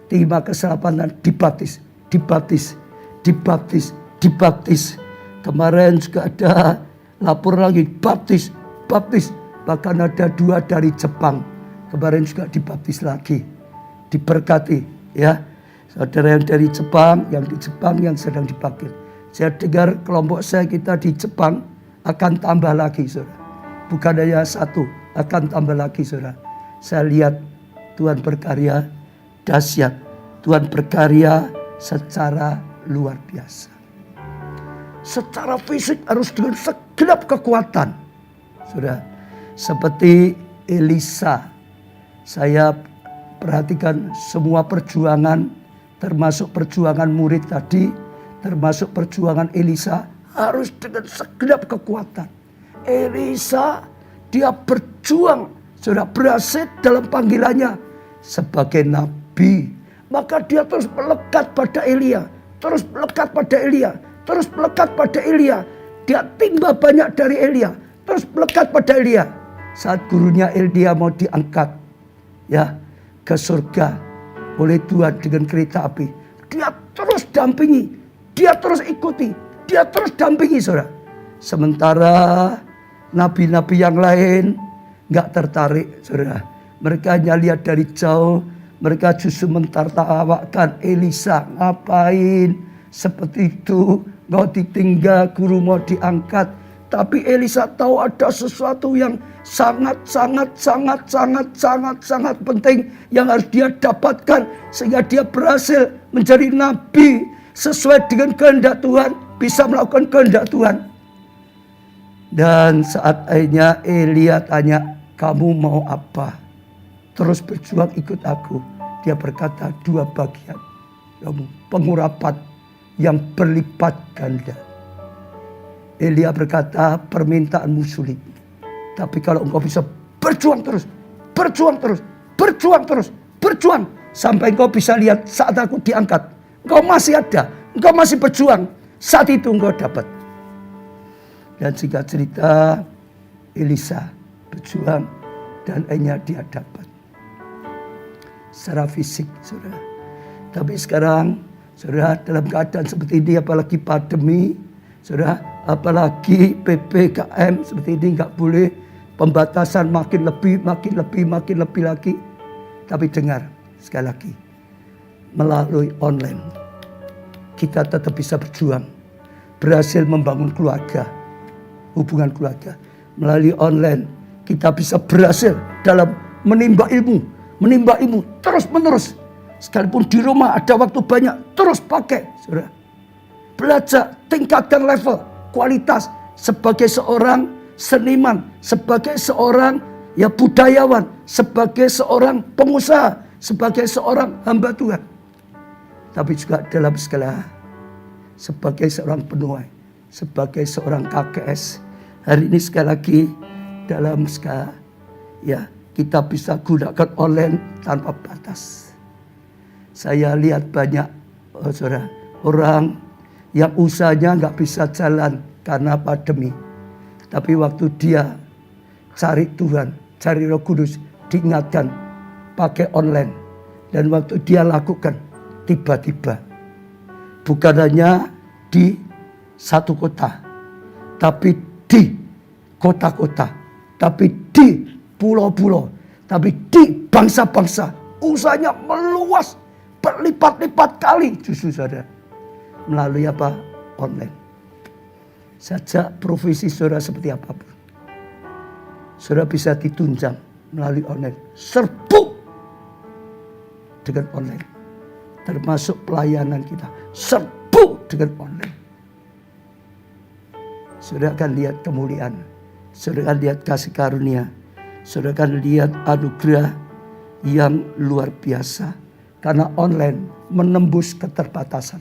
terima keselamatan, dibaptis, dibaptis, dibaptis, dibaptis. Kemarin juga ada laporan lagi, baptis, baptis. Bahkan ada 2 dari Jepang. Kemarin juga dibaptis lagi. Diberkati, ya. Saudara yang dari Jepang, yang di Jepang yang sedang dipanggil. Saya dengar kelompok saya kita di Jepang akan tambah lagi, saudara. Bukan hanya 1, akan tambah lagi, saudara. Saya lihat Tuhan berkarya dahsyat. Tuhan berkarya secara luar biasa. Secara fisik harus dengan segenap kekuatan, saudara. Seperti Elisa, saya perhatikan semua perjuangan, termasuk perjuangan murid tadi, termasuk perjuangan Elisa, harus dengan segenap kekuatan. Elisa, dia berjuang, sudah berhasil dalam panggilannya sebagai nabi. Maka dia terus melekat pada Elia, terus melekat pada Elia, terus melekat pada Elia. Dia timba banyak dari Elia, terus melekat pada Elia. Saat gurunya Elia mau diangkat, ya, ke surga oleh Tuhan dengan kereta api, dia terus dampingi. Dia terus ikuti, dia terus dampingi, saudara. Sementara nabi-nabi yang lain gak tertarik, saudara. Mereka hanya lihat dari jauh, mereka justru mentertawakan Elisa. Ngapain seperti itu, mau ditinggal, guru mau diangkat. Tapi Elisa tahu ada sesuatu yang sangat penting yang harus dia dapatkan. Sehingga dia berhasil menjadi nabi sesuai dengan kehendak Tuhan, bisa melakukan kehendak Tuhan. Dan saat akhirnya Elia tanya, kamu mau apa? Terus berjuang ikut aku. Dia berkata 2 bagian. Pengurapan yang berlipat ganda. Elia berkata, permintaanmu sulit. Tapi kalau engkau bisa berjuang terus, berjuang terus, berjuang terus, berjuang. Sampai engkau bisa lihat saat aku diangkat, engkau masih ada, engkau masih berjuang. Saat itu engkau dapat. Dan singkat cerita, Elisa berjuang dan akhirnya dia dapat. Secara fisik, saudara. Tapi sekarang, saudara, dalam keadaan seperti ini, apalagi pandemi, saudara, apalagi PPKM seperti ini, nggak boleh Pembatasan makin lebih lagi. Tapi dengar sekali lagi, melalui online kita tetap bisa berjuang, berhasil membangun keluarga, hubungan keluarga. Melalui online kita bisa berhasil dalam menimba ilmu terus menerus. Sekalipun di rumah ada waktu banyak, terus pakai, saudara. Belajar, tingkatkan level, kualitas sebagai seorang seniman, sebagai seorang budayawan, sebagai seorang pengusaha, sebagai seorang hamba Tuhan. Tapi juga dalam segala, sebagai seorang penuai, sebagai seorang KKS. Hari ini sekali lagi dalam segala, kita bisa gunakan online tanpa batas. Saya lihat banyak saudara, orang yang usahanya nggak bisa jalan karena pandemi. Tapi waktu dia cari Tuhan, cari Roh Kudus, diingatkan pakai online. Dan waktu dia lakukan, tiba-tiba bukan hanya di satu kota, tapi di kota-kota, tapi di pulau-pulau, tapi di bangsa-bangsa, usahanya meluas berlipat-lipat kali justru saudara. Melalui apa? Online. Saja profesi saudara seperti apapun, saudara bisa ditunjang melalui online. Serbu dengan online. Termasuk pelayanan kita. Serbu dengan online. Saudara akan lihat kemuliaan. Saudara akan lihat kasih karunia. Saudara akan lihat anugerah yang luar biasa. Karena online menembus keterbatasan.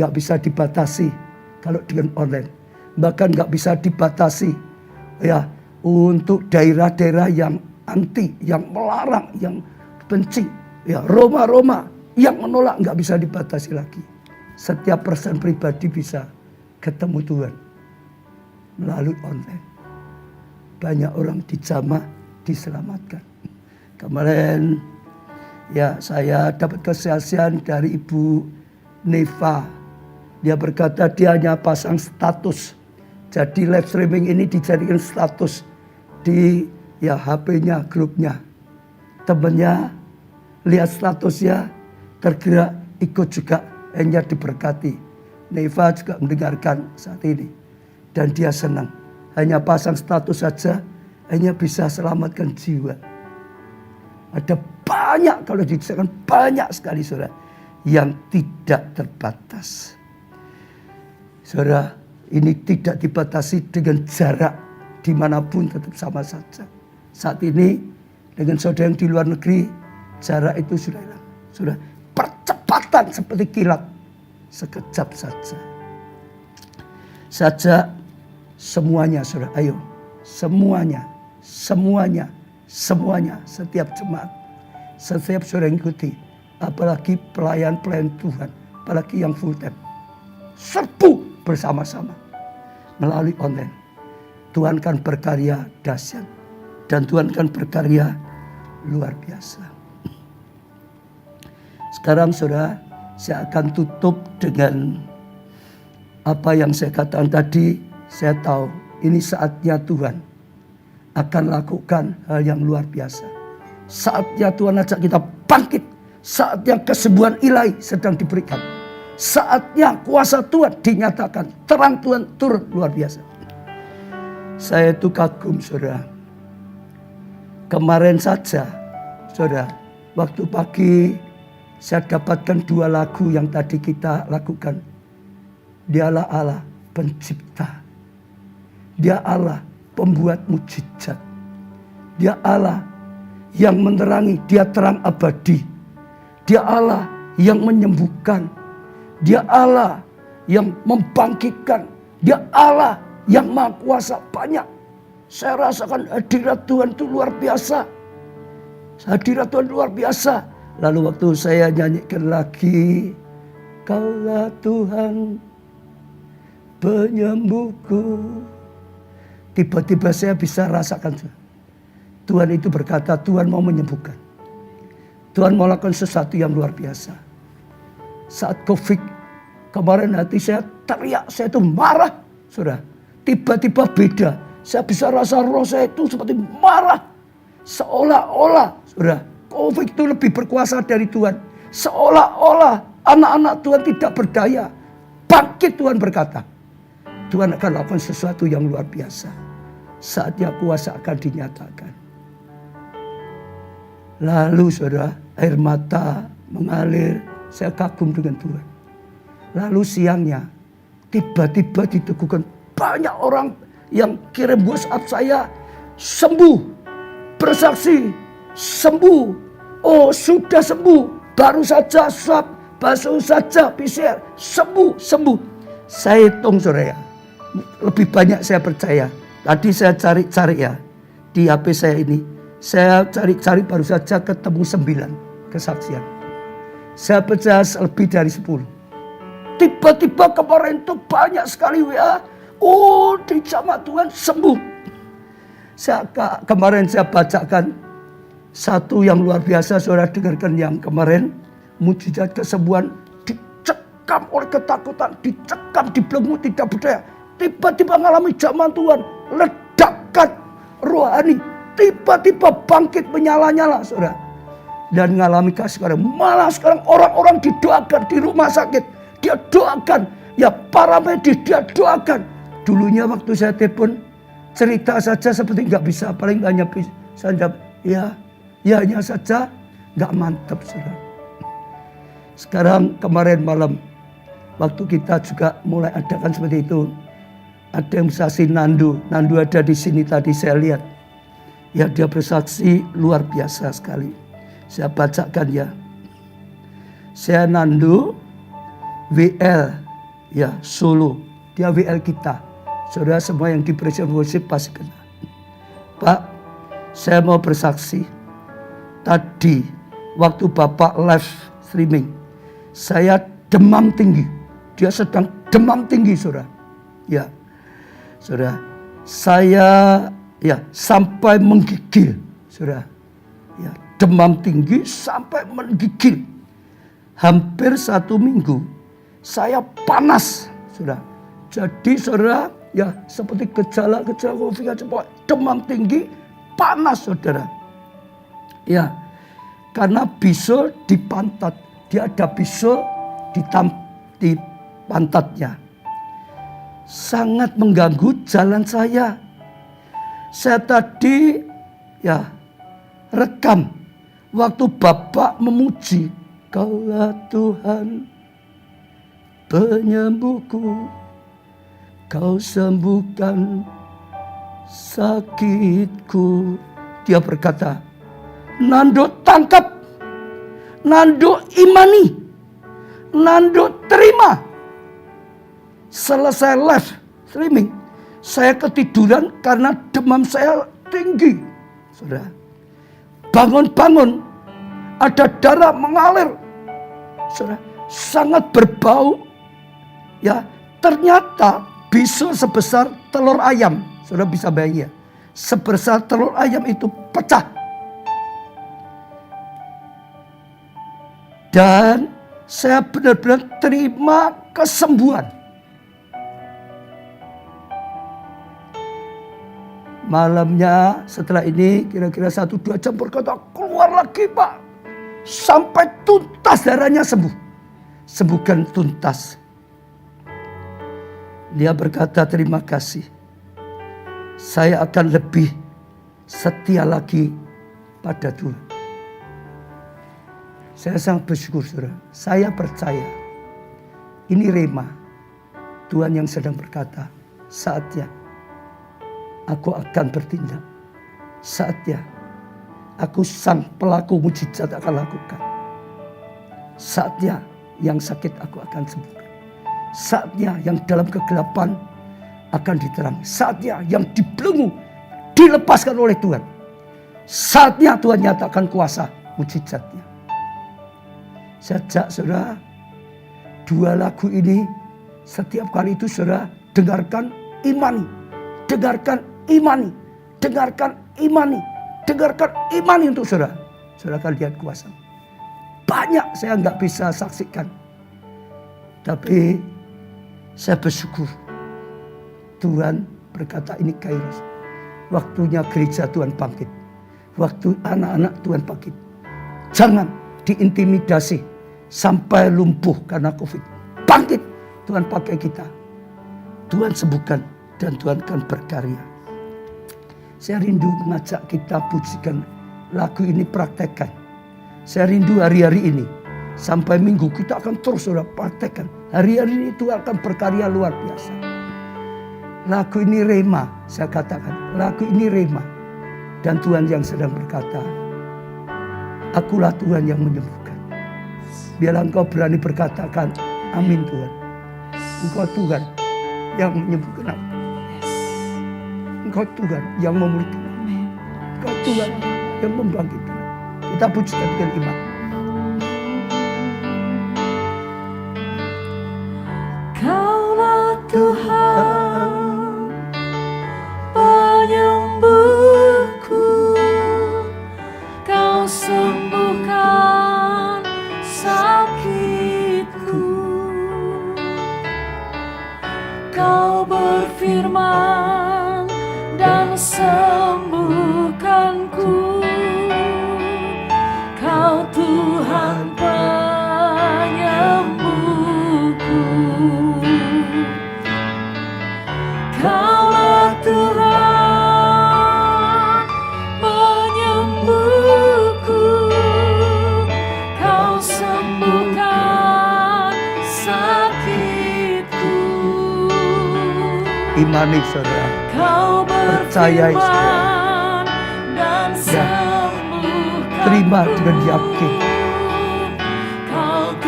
Gak bisa dibatasi kalau dengan online. Bahkan gak bisa dibatasi untuk daerah-daerah yang anti, yang melarang, yang benci. Roma-Roma yang menolak gak bisa dibatasi lagi. Setiap person pribadi bisa ketemu Tuhan melalui online. Banyak orang dijamah, diselamatkan. Kemarin saya dapat kesaksian dari Ibu Neva. Dia berkata dia hanya pasang status. Jadi live streaming ini dijadikan status di HP-nya, grupnya. Temannya lihat statusnya, tergerak ikut juga, hanya diberkati. Neva juga mendengarkan saat ini. Dan dia senang. Hanya pasang status saja, hanya bisa selamatkan jiwa. Ada banyak, kalau dikatakan banyak sekali saudara, yang tidak terbatas. Saudara, ini tidak dibatasi dengan jarak, dimanapun tetap sama saja. Saat ini dengan saudara yang di luar negeri, jarak itu sudah hilang. Sudah percepatan seperti kilat, sekejap saja. Semuanya saudara, ayo, semuanya, setiap jemaat, setiap saudara yang ikuti, apalagi pelayan-pelayan Tuhan, apalagi yang full time, serbu bersama-sama melalui online. Tuhan kan berkarya dahsyat dan Tuhan kan berkarya luar biasa. Sekarang saudara, saya akan tutup dengan apa yang saya katakan tadi. Saya tahu ini saatnya Tuhan akan lakukan hal yang luar biasa. Saatnya Tuhan ajak kita bangkit. Saatnya kesembuhan ilahi sedang diberikan. Saatnya kuasa Tuhan dinyatakan. Terang Tuhan turun luar biasa. Saya itu kagum saudara. Kemarin saja saudara, waktu pagi saya dapatkan 2 lagu yang tadi kita lakukan. Dialah Allah pencipta. Dia Allah pembuat mujizat. Dia Allah yang menerangi, dia terang abadi. Dia Allah yang menyembuhkan. Dia Allah yang membangkitkan. Dia Allah yang maha kuasa banyak. Saya rasakan hadirat Tuhan itu luar biasa. Hadirat Tuhan luar biasa. Lalu waktu saya nyanyikan lagi, Kaulah Tuhan penyembuhku. Tiba-tiba saya bisa rasakan Tuhan itu berkata, Tuhan mau menyembuhkan. Tuhan mau lakukan sesuatu yang luar biasa. Saat COVID kemarin hati saya teriak, saya itu marah. Saudara, tiba-tiba beda. Saya bisa rasa roh saya itu seperti marah. Seolah-olah, saudara, COVID itu lebih berkuasa dari Tuhan. Seolah-olah anak-anak Tuhan tidak berdaya. Bangkit Tuhan berkata, Tuhan akan lakukan sesuatu yang luar biasa. Saatnya kuasa akan dinyatakan. Lalu saudara, air mata mengalir. Saya kagum dengan Tuhan. Lalu siangnya, tiba-tiba diteguhkan banyak orang yang kirim WhatsApp saya, sembuh, bersaksi, sembuh, oh sudah sembuh, baru saja swab, baru saja PCR, sembuh. Saya hitung saudara, lebih banyak saya percaya. Tadi saya cari-cari ya, di HP saya ini, saya cari-cari baru saja ketemu 9 kesaksian. Saya percaya lebih dari 10. Tiba-tiba kemarin itu banyak sekali WA. Oh, di jamaah Tuhan sembuh. Kemarin saya bacakan satu yang luar biasa. Saudara dengarkan yang kemarin. Mujizat kesembuhan dicekam oleh ketakutan. Dicekam, dibelenggu, tidak berdaya. Tiba-tiba mengalami jamaah Tuhan. Ledakan rohani. Tiba-tiba bangkit menyala-nyala saudara. Dan mengalami kasih karunia. Malah sekarang orang-orang didoakan di rumah sakit. Dia doakan, ya para medis dia doakan. Dulunya waktu saya telepon cerita saja seperti nggak bisa, paling hanya bisa ya hanya saja nggak mantap saudara. Sekarang kemarin malam waktu kita juga mulai adakan seperti itu, ada yang bersaksi Nandu ada di sini tadi saya lihat, ya dia bersaksi luar biasa sekali. Saya bacakan ya, saya Nandu WL ya Solo, dia WL kita. Saudara semua yang di Presiden Worship pasti kenal. Pak, saya mau bersaksi. Tadi waktu Bapak live streaming, saya demam tinggi. Dia sedang demam tinggi saudara. Ya saudara, saya ya sampai menggigil saudara. Ya, demam tinggi sampai menggigil. Hampir 1 minggu. Saya panas, saudara. Jadi saudara, ya seperti gejala-gejala COVID, demam tinggi, panas saudara. Ya, karena bisul di pantat, dia ada bisul di pantatnya. Sangat mengganggu jalan saya. Saya tadi ya rekam waktu Bapak memuji, Kaulah Tuhan penyembuhku, Kau sembuhkan sakitku. Dia berkata, Nando tangkap, Nando imani, Nando terima. Selesai live streaming, saya ketiduran karena demam saya tinggi. Saudara, bangun-bangun, ada darah mengalir. Saudara, sangat berbau. Ya, ternyata bisul sebesar telur ayam. Saudara bisa bayangin ya. Sebesar telur ayam itu pecah. Dan saya benar-benar terima kesembuhan. Malamnya setelah ini kira-kira 1-2 jam berkata, keluar lagi Pak. Sampai tuntas darahnya sembuh. Sembuhkan tuntas. Dia berkata terima kasih. Saya akan lebih setia lagi pada Tuhan. Saya sangat bersyukur saudara. Saya percaya ini rema. Tuhan yang sedang berkata, saatnya aku akan bertindak. Saatnya aku sang pelaku mujizat akan lakukan. Saatnya yang sakit aku akan sembuhkan. Saatnya yang dalam kegelapan akan diterangi. Saatnya yang dibelenggu dilepaskan oleh Tuhan. Saatnya Tuhan nyatakan kuasa mujizatnya. Sejak saudara 2 lagu ini, setiap kali itu saudara dengarkan imani. Dengarkan imani. Dengarkan imani. Dengarkan imani untuk saudara. Saudara akan lihat kuasa. Banyak saya nggak bisa saksikan. Tapi saya bersyukur. Tuhan berkata ini Kairos. Waktunya gereja Tuhan bangkit. Waktu anak-anak Tuhan bangkit. Jangan diintimidasi sampai lumpuh karena COVID. Bangkit, Tuhan pakai kita. Tuhan sembuhkan dan Tuhan akan berkarya. Saya rindu mengajak kita pujikan lagu ini, praktekkan. Saya rindu hari-hari ini sampai minggu kita akan terus praktekkan. Hari-hari ini Tuhan akan berkarya luar biasa. Lagu ini rema, saya katakan. Lagu ini rema. Dan Tuhan yang sedang berkata, akulah Tuhan yang menyembuhkan. Biarlah engkau berani berkatakan, amin Tuhan. Engkau Tuhan yang menyembuhkan aku. Engkau Tuhan yang memulihkan aku. Engkau Tuhan yang membangkitkan. Kita pujikan dengan iman. Kaulah Tuhan penyembuhku, Kau sembuhkan sakitku. Kau berfirman dan sembuhkanku. Kau Tuhan penyembuhku. Kaulah Tuhan penyembuhku, Kau sembuhkan sakitku. Imani saudara. Kau Percayai berfirman dan Ya. sembuhkan. Terima dengan yakin.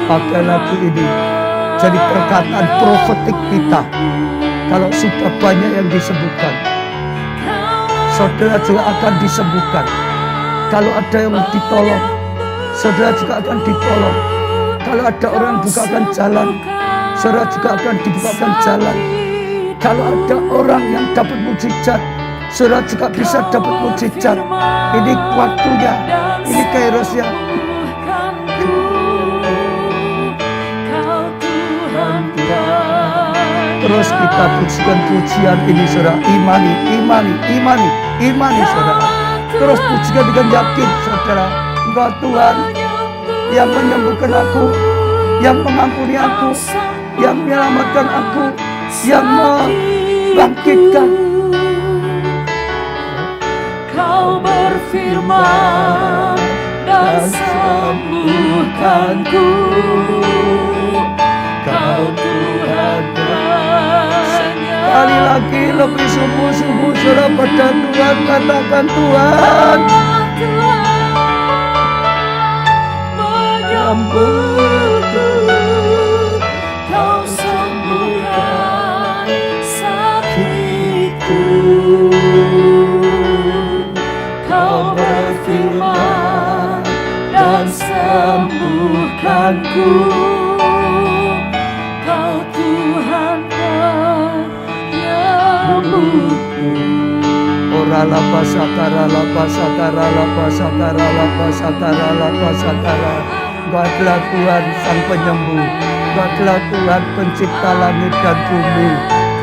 Pakai lagu ini jadi perkataan profetik kita. Kalau sudah banyak yang disembuhkan, saudara juga akan disembuhkan. Kalau ada yang ditolong, saudara juga akan ditolong. Kalau ada orang yang bukakan jalan, saudara juga akan dibukakan jalan. Kalau ada orang yang dapat mujizat, saudara juga bisa dapat mujizat. Ini waktunya, ini kairosnya. Terus kita pujikan pujian ini saudara. Imani, imani, imani, imani saudara. Terus pujikan dengan yakin saudara. Engkau Tuhan yang menyembuhkan aku, yang mengampuni aku, yang menyelamatkan aku, yang membangkitkan. Kau berfirman dan sembuhkanku. Kau Tuhan Sekali lagi lebih sungguh-sungguh saudara pada Tuhan, katakan Tuhan menyembuhku. Kau sembuhkan sakitku. Kau berfirman dan sembuhkanku. Kau Tuhan penyembuhku. Ora lapa sakara lapa sakara lapa sakara lapa sakara lapa sakara. Engkau adalah Tuhan sang penyembuh. Engkau adalah Tuhan pencipta langit dan bumi.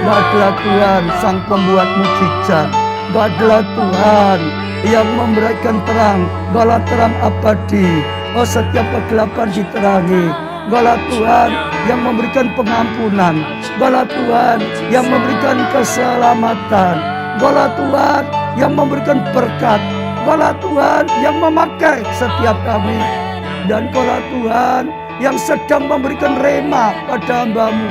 Engkau adalah Tuhan sang pembuat mukjizat. Engkau adalah Tuhan yang memberikan terang. Engkau adalah terang abadi. Oh, setiap kegelapan diterangi. Engkau adalah Tuhan yang memberikan pengampunan. Engkau adalah Tuhan yang memberikan keselamatan. Engkau adalah Tuhan yang memberikan berkat. Engkau adalah Tuhan yang memakai setiap kami. Dan Engkau adalah Tuhan yang sedang memberikan rema pada hamba-Mu.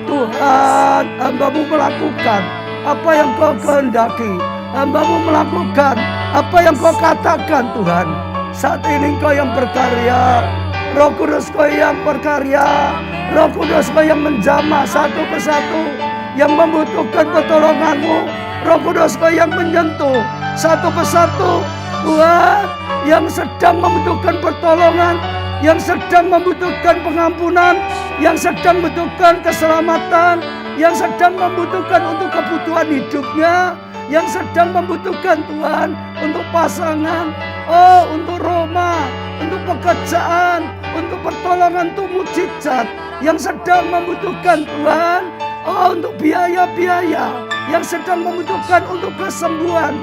Tuhan, hamba-Mu melakukan apa yang Kau kehendaki. Hamba-Mu melakukan apa yang Kau katakan Tuhan. Saat ini Kau yang berkarya. Roh Kudus Kau yang berkarya. Roh Kudus Kau yang menjamah satu persatu yang membutuhkan pertolongan-Mu. Roh Kudus Kau yang menyentuh satu persatu Tuhan yang sedang membutuhkan pertolongan, yang sedang membutuhkan pengampunan, yang sedang membutuhkan keselamatan, yang sedang membutuhkan untuk kebutuhan hidupnya, yang sedang membutuhkan Tuhan untuk pasangan, oh untuk rumah, untuk pekerjaan, untuk pertolongan, untuk mujizat, yang sedang membutuhkan Tuhan, oh untuk biaya-biaya, yang sedang membutuhkan untuk kesembuhan.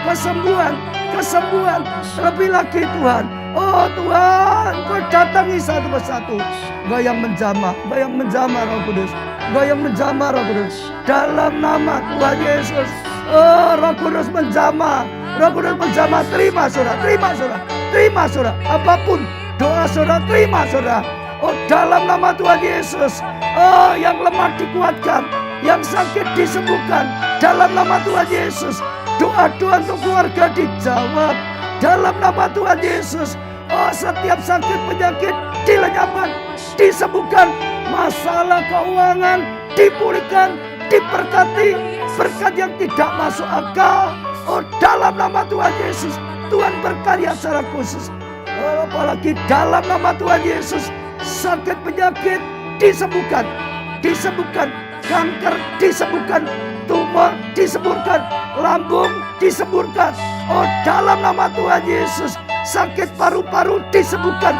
kesembuhan, kesembuhan. Lebih lagi Tuhan. Oh Tuhan, Kau datangi satu persatu. Kau yang menjamah, Kau yang menjamah Roh Kudus. Kau yang menjamah Roh Kudus. Dalam nama Tuhan Yesus. Oh Roh Kudus menjamah. Roh Kudus menjamah. Terima saudara, terima saudara, terima saudara. Apapun doa saudara, terima saudara. Oh dalam nama Tuhan Yesus. Oh yang lemah dikuatkan, yang sakit disembuhkan. Dalam nama Tuhan Yesus. Doa-doa untuk keluarga dijawab. Dalam nama Tuhan Yesus. Oh setiap sakit penyakit dilenyapkan, disembuhkan. Masalah keuangan dipulihkan, diberkati. Berkat yang tidak masuk akal. Oh dalam nama Tuhan Yesus. Tuhan berkarya secara khusus. Oh, apalagi dalam nama Tuhan Yesus. Sakit penyakit disembuhkan, disembuhkan. Kanker disembuhkan, tumor disembuhkan, lambung disembuhkan. Oh dalam nama Tuhan Yesus. Sakit paru-paru disembuhkan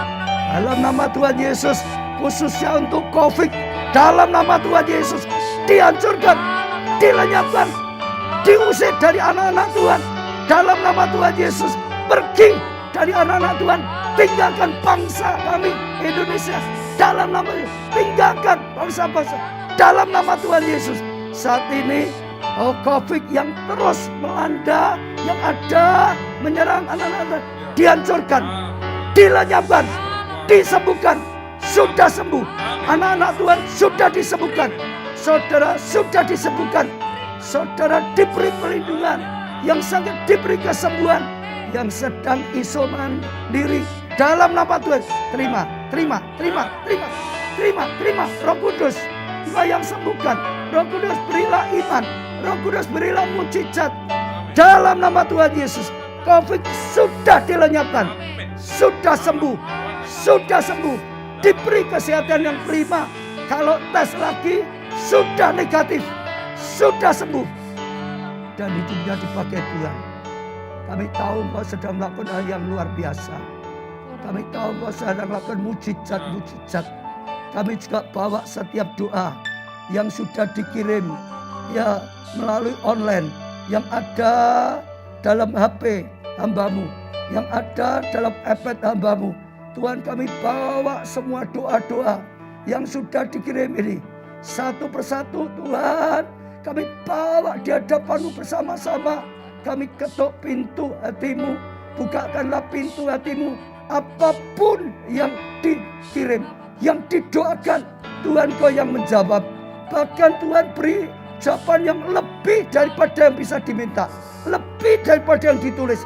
dalam nama Tuhan Yesus. Khususnya untuk COVID, dalam nama Tuhan Yesus dihancurkan, dilenyapkan, diusir dari anak-anak Tuhan. Dalam nama Tuhan Yesus, pergi dari anak-anak Tuhan. Tinggalkan bangsa kami Indonesia. Dalam nama Yesus, tinggalkan bangsa-bangsa. Dalam nama Tuhan Yesus. Saat ini COVID yang terus melanda, yang ada menyerang anak-anak, dihancurkan, dilenyapkan, disembuhkan. Sudah sembuh. Anak-anak Tuhan sudah disembuhkan. Saudara sudah disembuhkan. Saudara diberi perlindungan. Yang sakit diberi kesembuhan. Yang sedang isoman diri dalam nama Tuhan. Terima, terima, terima, terima, terima, terima. Roh Kudus, Kau yang sembuhkan. Roh Kudus berilah iman. Roh Kudus berilah mujizat. Dalam nama Tuhan Yesus. COVID sudah dilenyapkan. Sudah sembuh. Sudah sembuh. Diberi kesehatan yang prima. Kalau tes lagi sudah negatif. Sudah sembuh. Dan hidupnya dipakai Tuhan. Kami tahu Kau sedang melakukan hal yang luar biasa. Kami tahu Kau sedang melakukan mujizat-mujizat. Kami juga bawa setiap doa yang sudah dikirim ya melalui online, yang ada dalam HP hamba-Mu, yang ada dalam iPad hamba-Mu. Tuhan, kami bawa semua doa-doa yang sudah dikirim ini satu persatu. Tuhan, kami bawa di hadapan-Mu bersama-sama. Kami ketuk pintu hati-Mu, bukakanlah pintu hati-Mu. Apapun yang dikirim, yang didoakan, Tuhan Kau yang menjawab. Bahkan Tuhan beri jawaban yang lebih daripada yang bisa diminta, lebih daripada yang ditulis.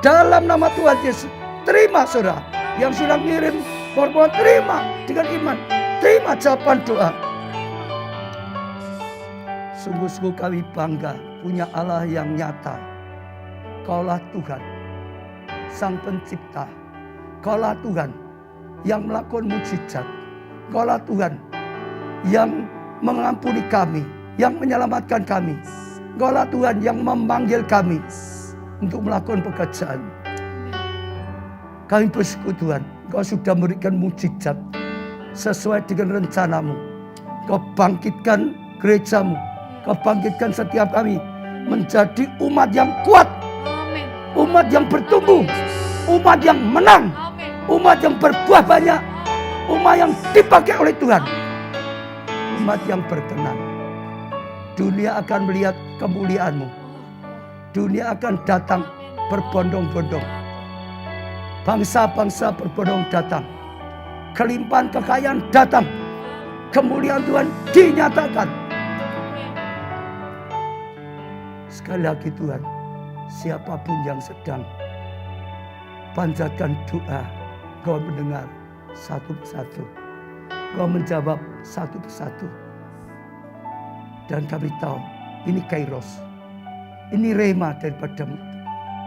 Dalam nama Tuhan Yesus, terima saudara yang sudah ngirim korban, terima dengan iman, terima jawaban doa. Sungguh-sungguh kami bangga punya Allah yang nyata. Kaulah Tuhan, Sang Pencipta. Kaulah Tuhan yang melakukan mujizat. Kaulah Tuhan yang mengampuni kami, yang menyelamatkan kami. Kaulah Tuhan yang memanggil kami untuk melakukan pekerjaan. Kami bersyukur Tuhan, Kau sudah memberikan mujizat sesuai dengan rencana-Mu. Kau bangkitkan gereja-Mu, Kau bangkitkan setiap kami menjadi umat yang kuat, umat yang bertumbuh, umat yang menang, umat yang berbuah banyak, umat yang dipakai oleh Tuhan, umat yang berkenan. Dunia akan melihat kemuliaan-Mu. Dunia akan datang berbondong-bondong. Bangsa-bangsa berbondong datang. Kelimpahan kekayaan datang. Kemuliaan Tuhan dinyatakan. Sekali lagi Tuhan, siapapun yang sedang panjatkan doa, Kau mendengar satu persatu. Kau menjawab satu persatu. Dan kami tahu ini kairos. Ini rema daripada-Mu.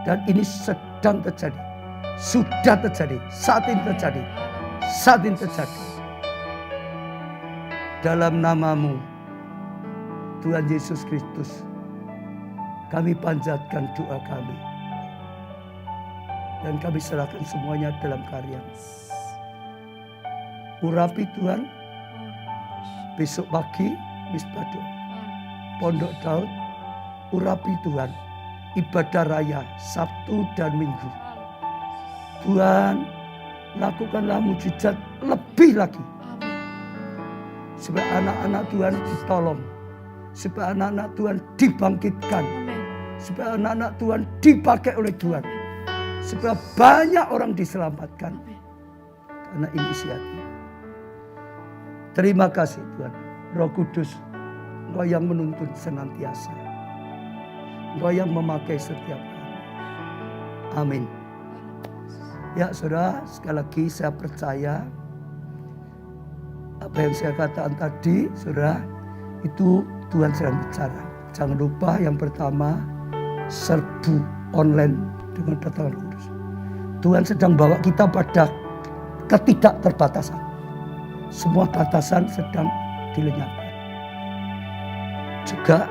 Dan ini sedang terjadi. Sudah terjadi. Saat ini terjadi. Saat ini terjadi. Dalam nama-Mu, Tuhan Yesus Kristus, kami panjatkan doa kami. Dan kami serahkan semuanya dalam karya. Urapi Tuhan. Besok pagi, Misbah Doa Pondok Daud. Urapi Tuhan. ibadah raya Sabtu dan Minggu. Tuhan, lakukanlah mujizat lebih lagi. Supaya anak-anak Tuhan ditolong. Supaya anak-anak Tuhan dibangkitkan. Supaya anak-anak Tuhan dipakai oleh Tuhan. Supaya banyak orang diselamatkan. Karena inisiatif. Terima kasih Tuhan. Roh Kudus, Engkau yang menuntun senantiasa. Engkau yang memakai setiap hari. Amin. Ya saudara, sekali lagi saya percaya apa yang saya katakan tadi, saudara, itu Tuhan sedang bicara. Jangan lupa yang pertama, serbu online dengan datangan kudus. Tuhan sedang bawa kita pada ketidakterbatasan. Semua batasan sedang dilenyapkan. Juga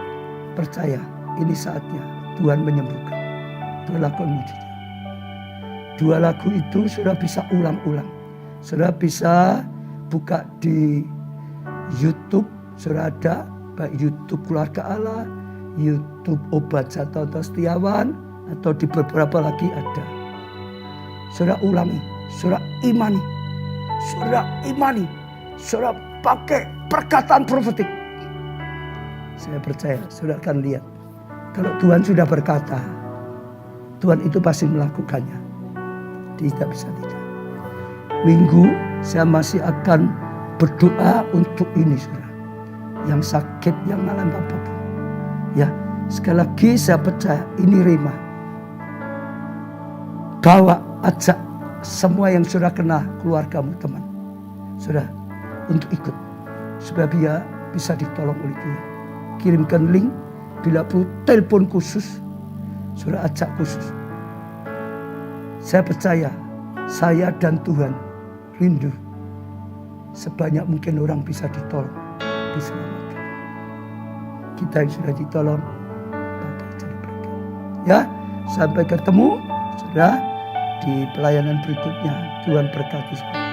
percaya, ini saatnya Tuhan menyembuhkan. Tuhan lakukan mujizat. 2 lagu itu sudah bisa ulang-ulang. Sudah bisa buka di YouTube, sudah ada. Baik YouTube Keluarga Allah, YouTube Obat Satonto Setiawan, atau di beberapa lagi ada. Sudah ulangi, sudah imani. Sudah imani. Sudah pakai perkataan profetik. Saya percaya, sudah akan lihat. Kalau Tuhan sudah berkata, Tuhan itu pasti melakukannya. Tidak bisa tidak. Minggu saya masih akan berdoa untuk ini saudara. Yang sakit, yang malam apapun. Ya, sekali lagi saya percaya ini rema. Bawa, ajak semua yang sudah kena keluargamu teman. Sudah, untuk ikut. Supaya dia bisa ditolong oleh Tuhan. Kirimkan link, bila perlu telepon khusus. Sudah ajak khusus. Saya percaya, saya dan Tuhan rindu sebanyak mungkin orang bisa ditolong, diselamatkan. Kita yang sudah ditolong, pakai cari berkat. Ya, sampai ketemu, sudah di pelayanan berikutnya. Tuhan berkati.